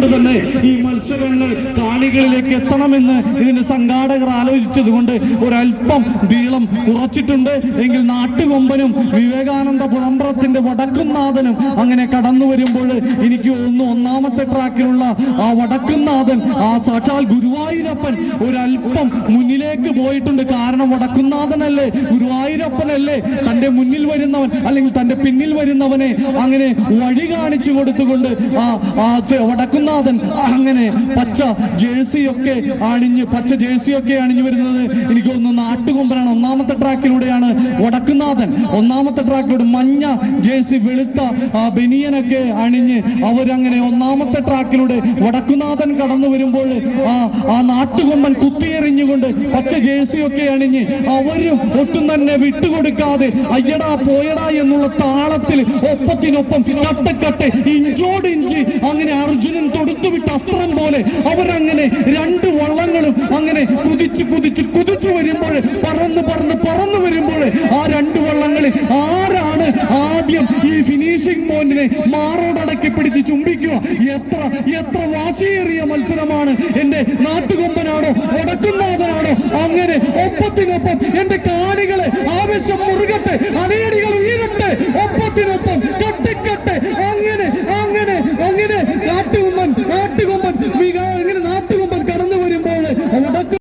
അതുകൊണ്ട് തന്നെ ഈ മത്സരങ്ങൾ കാണികളിലേക്ക് എത്തണമെന്ന് ഇതിന്റെ സംഘാടകർ ആലോചിച്ചത് കൊണ്ട് ഒരല്പം നീളം കുറച്ചിട്ടുണ്ട്. എങ്കിൽ നാട്ടുകൊമ്പനും വിവേകാനന്ദ പുറമ്പ്രത്തിന്റെ വടക്കുംനാഥനും അങ്ങനെ കടന്നു വരുമ്പോൾ എനിക്ക് തോന്നുന്നു ഒന്നാമത്തെ ട്രാക്കിലുള്ള ആ വടക്കുംനാഥൻ, ആ സാക്ഷാൽ ഗുരുവായൂരപ്പൻ ഒരല്പം മുന്നിലേക്ക് പോയിട്ടുണ്ട്. കാരണം വടക്കുംനാഥനല്ലേ, ഗുരുവായൂരപ്പനല്ലേ തന്റെ മുന്നിൽ വരുന്നവൻ അല്ലെങ്കിൽ തന്റെ പിന്നിൽ വരുന്നവനെ അങ്ങനെ വഴി കാണിച്ചു കൊടുത്തുകൊണ്ട് ആ വടക്കുംനാഥൻ അങ്ങനെ പച്ച ജേഴ്സിയൊക്കെ അണിഞ്ഞു വരുന്നത് എനിക്ക് തോന്നുന്നു നാട്ടുകൊമ്പനാണ്. ഒന്നാമത്തെ ട്രാക്കിലൂടെയാണ് വടക്കുംനാഥൻ. ഒന്നാമത്തെ ട്രാക്കിലൂടെ മഞ്ഞ ജേഴ്സി വെളുത്ത ബനിയനൊക്കെ അണിഞ്ഞ് അവരങ്ങനെ ഒന്നാമത്തെ ട്രാക്കിലൂടെ വടക്കുംനാഥൻ കടന്നു വരുമ്പോൾ ആ നാട്ടുകൊമ്പൻ കുത്തിയെറിഞ്ഞുകൊണ്ട് പച്ച ജേഴ്സിയൊക്കെ അണിഞ്ഞ് അവരും ഒട്ടും തന്നെ വിട്ടുകൊടുക്കാതെ അയ്യടാ പോയടാ എന്നുള്ള താളത്തിൽ ഒപ്പത്തിനൊപ്പം കട്ടക്കട്ടെ ഇഞ്ചോട് ഇഞ്ച് അങ്ങനെ അർജുനൻ തൊടുത്തുവിട്ട അസ്ത്രം പോലെ അവരങ്ങനെ രണ്ട് വള്ളങ്ങളും അങ്ങനെ കുതിച്ചു വരുമ്പോൾ പറന്ന് വരുമ്പോൾ ആ രണ്ട് വള്ളങ്ങളിൽ ആരാണ് ആദ്യം ഈ ഫിനിഷിംഗ് പോയിന്റിനെ മാറോടടക്കി പിടിച്ച് ചുംബിക്കുക? എത്ര വാശിയേറിയ മത്സരമാണ്. എന്റെ നാട്ടുകൊമ്പനാണോ വടക്കുംനാഥനാണോ? അങ്ങനെ ഒപ്പത്തിനൊപ്പം എന്റെ കാണികളെ ആവേശം മുറുകട്ടെ, അലയടികൾ ഉയരട്ടെ,